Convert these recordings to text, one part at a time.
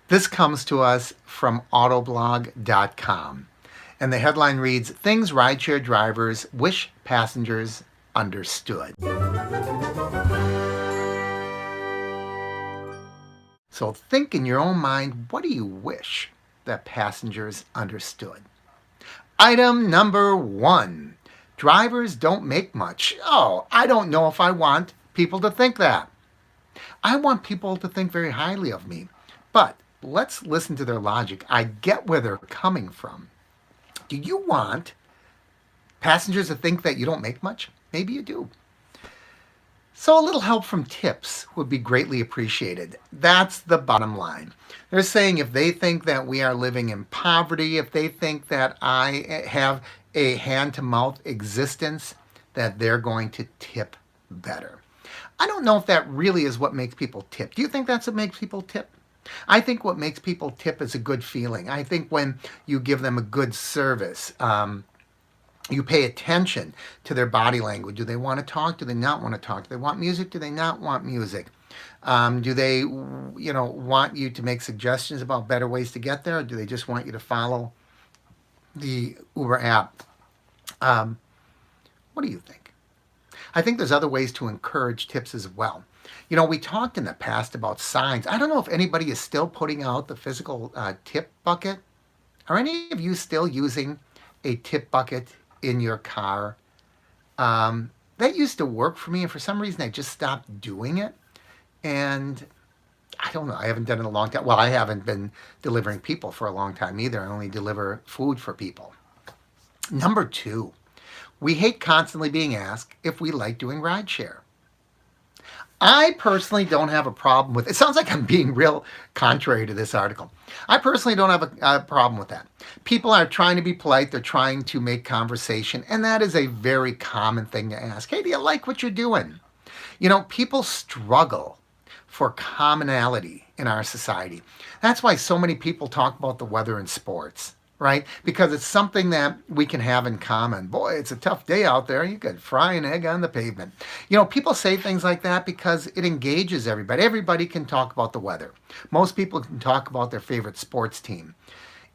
This comes to us from autoblog.com. And the headline reads, Things Rideshare Drivers Wish Passengers Understood. So think in your own mind, what do you wish that passengers understood? Item number 1. Drivers don't make much. Oh, I don't know if I want people to think that. I want people to think very highly of me. But let's listen to their logic. I get where they're coming from. Do you want passengers to think that you don't make much? Maybe you do. So a little help from tips would be greatly appreciated. That's the bottom line. They're saying if they think that we are living in poverty, if they think that I have a hand-to-mouth existence, that they're going to tip better. I don't know if that really is what makes people tip. Do you think that's what makes people tip? I think what makes people tip is a good feeling. I think when you give them a good service, you pay attention to their body language. Do they want to talk? Do they not want to talk? Do they want music? Do they not want music? Do they, want you to make suggestions about better ways to get there? Or do they just want you to follow the Uber app? What do you think? I think there's other ways to encourage tips as well. We talked in the past about signs. I don't know if anybody is still putting out the physical tip bucket. Are any of you still using a tip bucket in your car? That used to work for me, and for some reason I just stopped doing it. And I don't know, I haven't done it in a long time. Well, I haven't been delivering people for a long time either. I only deliver food for people. Number 2, we hate constantly being asked if we like doing rideshare. I personally don't have a problem with it. It sounds like I'm being real contrary to this article. I personally don't have a problem with that. People are trying to be polite. They're trying to make conversation. And that is a very common thing to ask. Hey, do you like what you're doing? People struggle for commonality in our society. That's why so many people talk about the weather and sports, right? Because it's something that we can have in common. Boy, it's a tough day out there. You could fry an egg on the pavement. People say things like that because it engages everybody. Everybody can talk about the weather. Most people can talk about their favorite sports team.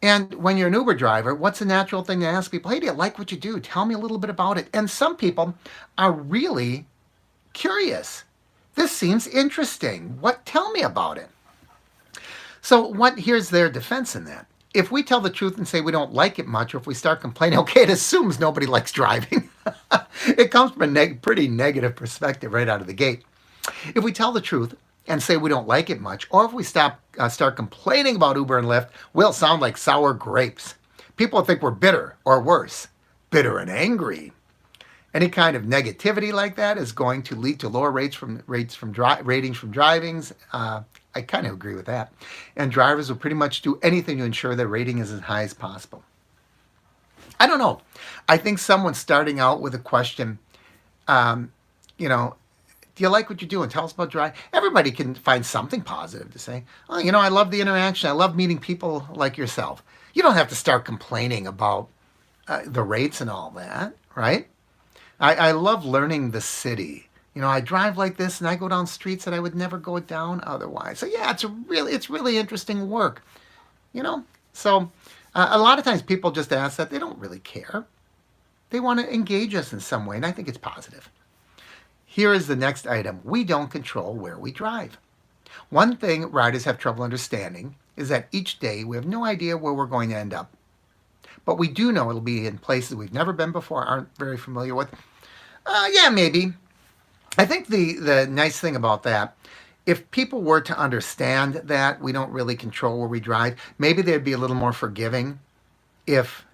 And when you're an Uber driver, what's a natural thing to ask people? Hey, do you like what you do? Tell me a little bit about it. And some people are really curious. This seems interesting. Tell me about it. So here's their defense in that. If we tell the truth and say we don't like it much, or if we start complaining, okay, it assumes nobody likes driving. It comes from a pretty negative perspective right out of the gate. If we tell the truth and say we don't like it much, or if we start complaining about Uber and Lyft, we'll sound like sour grapes. People think we're bitter, or worse, bitter and angry. Any kind of negativity like that is going to lead to lower ratings from drivings. I kind of agree with that. And drivers will pretty much do anything to ensure their rating is as high as possible. I don't know. I think someone starting out with a question, do you like what you're doing? Tell us about driving. Everybody can find something positive to say. Oh, I love the interaction. I love meeting people like yourself. You don't have to start complaining about the rates and all that, right? I love learning the city. I drive like this and I go down streets that I would never go down otherwise. So yeah, it's really interesting work. So a lot of times people just ask that. They don't really care. They want to engage us in some way, and I think it's positive. Here is the next item. We don't control where we drive. One thing riders have trouble understanding is that each day we have no idea where we're going to end up. But we do know it'll be in places we've never been before, aren't very familiar with. Yeah, maybe. I think the nice thing about that, if people were to understand that we don't really control where we drive, maybe they'd be a little more forgiving if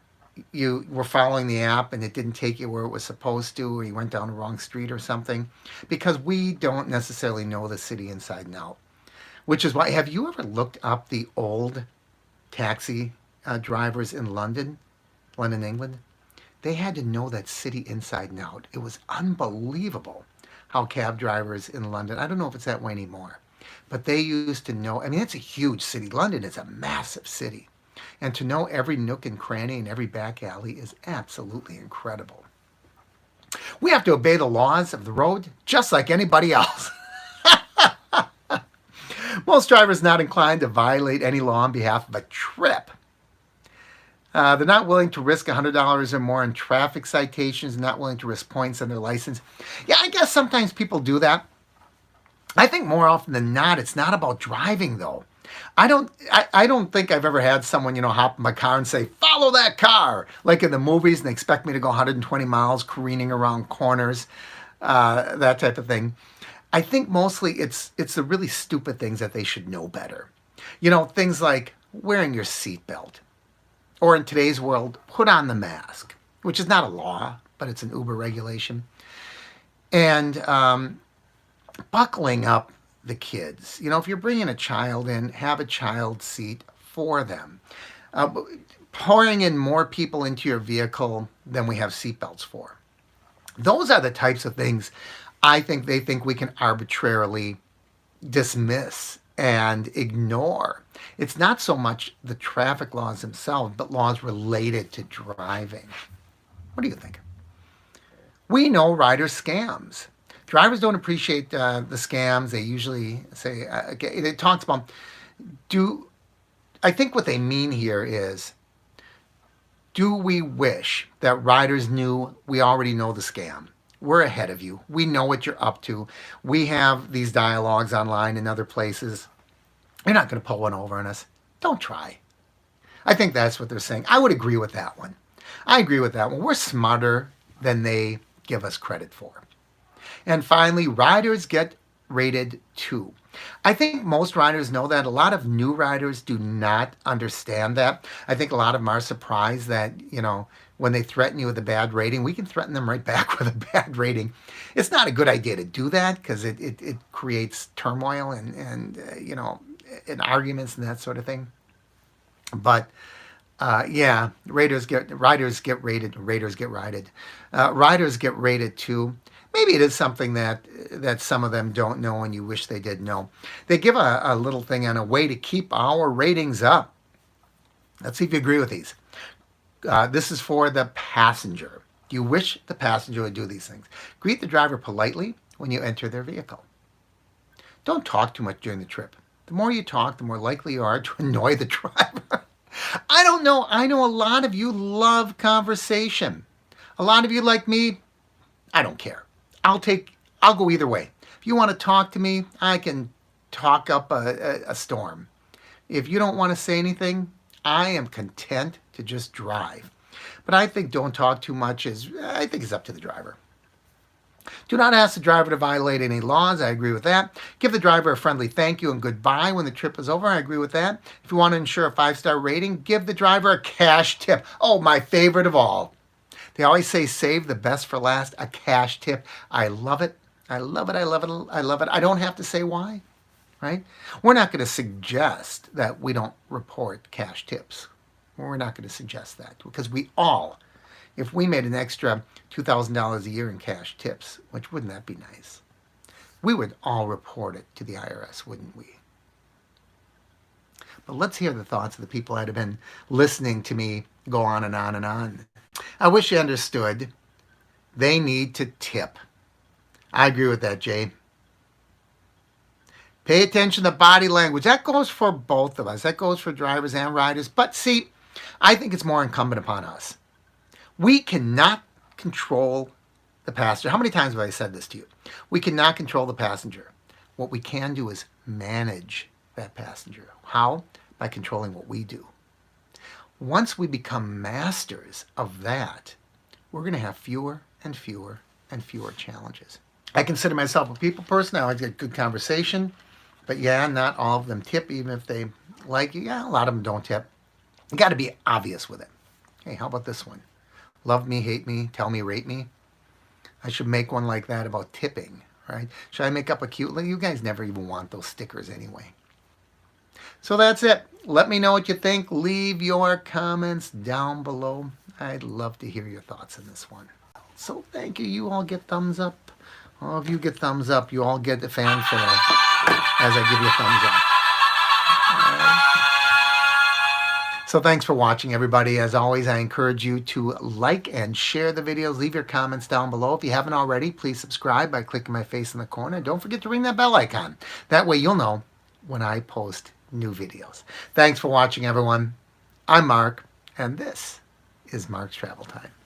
you were following the app and it didn't take you where it was supposed to, or you went down the wrong street or something, because we don't necessarily know the city inside and out. Which is why, have you ever looked up the old taxi drivers in London, England? They had to know that city inside and out. It was unbelievable how cab drivers in London, I don't know if it's that way anymore, but they used to know. I mean, it's a huge city. London is a massive city. And to know every nook and cranny and every back alley is absolutely incredible. We have to obey the laws of the road just like anybody else. Most drivers not inclined to violate any law on behalf of a trip. They're not willing to risk $100 or more in traffic citations, not willing to risk points on their license. Yeah, I guess sometimes people do that. I think more often than not, it's not about driving though. I don't think I've ever had someone, hop in my car and say, follow that car, like in the movies, and they expect me to go 120 miles careening around corners, that type of thing. I think mostly it's the really stupid things that they should know better. Things like wearing your seatbelt, or in today's world, put on the mask, which is not a law, but it's an Uber regulation. And buckling up the kids. If you're bringing a child in, have a child seat for them. Pouring in more people into your vehicle than we have seatbelts for. Those are the types of things I think they think we can arbitrarily dismiss and ignore. It's not so much the traffic laws themselves, but laws related to driving. What do you think? We know rider scams. Drivers don't appreciate the scams. They usually say, it talks about, I think what they mean here is, do we wish that riders knew we already know the scam? We're ahead of you. We know what you're up to. We have these dialogues online and other places. You're not going to pull one over on us. Don't try. I think that's what they're saying. I would agree with that one. I agree with that one. We're smarter than they give us credit for. And finally, riders get rated too. I think most riders know that. A lot of new riders do not understand that. I think a lot of them are surprised that, when they threaten you with a bad rating, we can threaten them right back with a bad rating. It's not a good idea to do that because it creates turmoil and arguments and that sort of thing. But yeah, riders get rated. Riders get rated too. Maybe it is something that some of them don't know and you wish they did know. They give a little thing on a way to keep our ratings up. Let's see if you agree with these. This is for the passenger. You wish the passenger would do these things. Greet the driver politely when you enter their vehicle. Don't talk too much during the trip. The more you talk, the more likely you are to annoy the driver. I don't know. I know a lot of you love conversation. A lot of you like me, I don't care. I'll go either way. If you want to talk to me, I can talk up a storm. If you don't want to say anything, I am content to just drive. But I think don't talk too much is up to the driver. Do not ask the driver to violate any laws. I agree with that. Give the driver a friendly thank you and goodbye when the trip is over. I agree with that. If you want to ensure a 5-star rating, give the driver a cash tip. Oh, my favorite of all. They always say save the best for last, a cash tip. I love it. I love it. I love it. I love it. I don't have to say why, right? We're not going to suggest that we don't report cash tips. We're not going to suggest that because if we made an extra $2,000 a year in cash tips, which wouldn't that be nice? We would all report it to the IRS, wouldn't we? But let's hear the thoughts of the people that have been listening to me go on and on and on. I wish you understood. They need to tip. I agree with that, Jay. Pay attention to body language. That goes for both of us. That goes for drivers and riders. But see, I think it's more incumbent upon us. We cannot control the passenger. How many times have I said this to you? We cannot control the passenger. What we can do is manage that passenger. How? By controlling what we do. Once we become masters of that, we're going to have fewer and fewer and fewer challenges. I consider myself a people person. I always get good conversation. But yeah, not all of them tip, even if they like you. Yeah, a lot of them don't tip. You got to be obvious with it. Hey, how about this one? Love me, hate me, tell me, rate me. I should make one like that about tipping, right? Should I make up a cute one? You guys never even want those stickers anyway. So that's it. Let me know what you think. Leave your comments down below. I'd love to hear your thoughts on this one. So thank you. You all get thumbs up. All of you get thumbs up. You all get the fanfare as I give you a thumbs up. So thanks for watching, everybody. As always, I encourage you to like and share the videos. Leave your comments down below. If you haven't already, please subscribe by clicking my face in the corner. And don't forget to ring that bell icon. That way you'll know when I post new videos. Thanks for watching, everyone. I'm Mark, and this is Mark's Travel Time.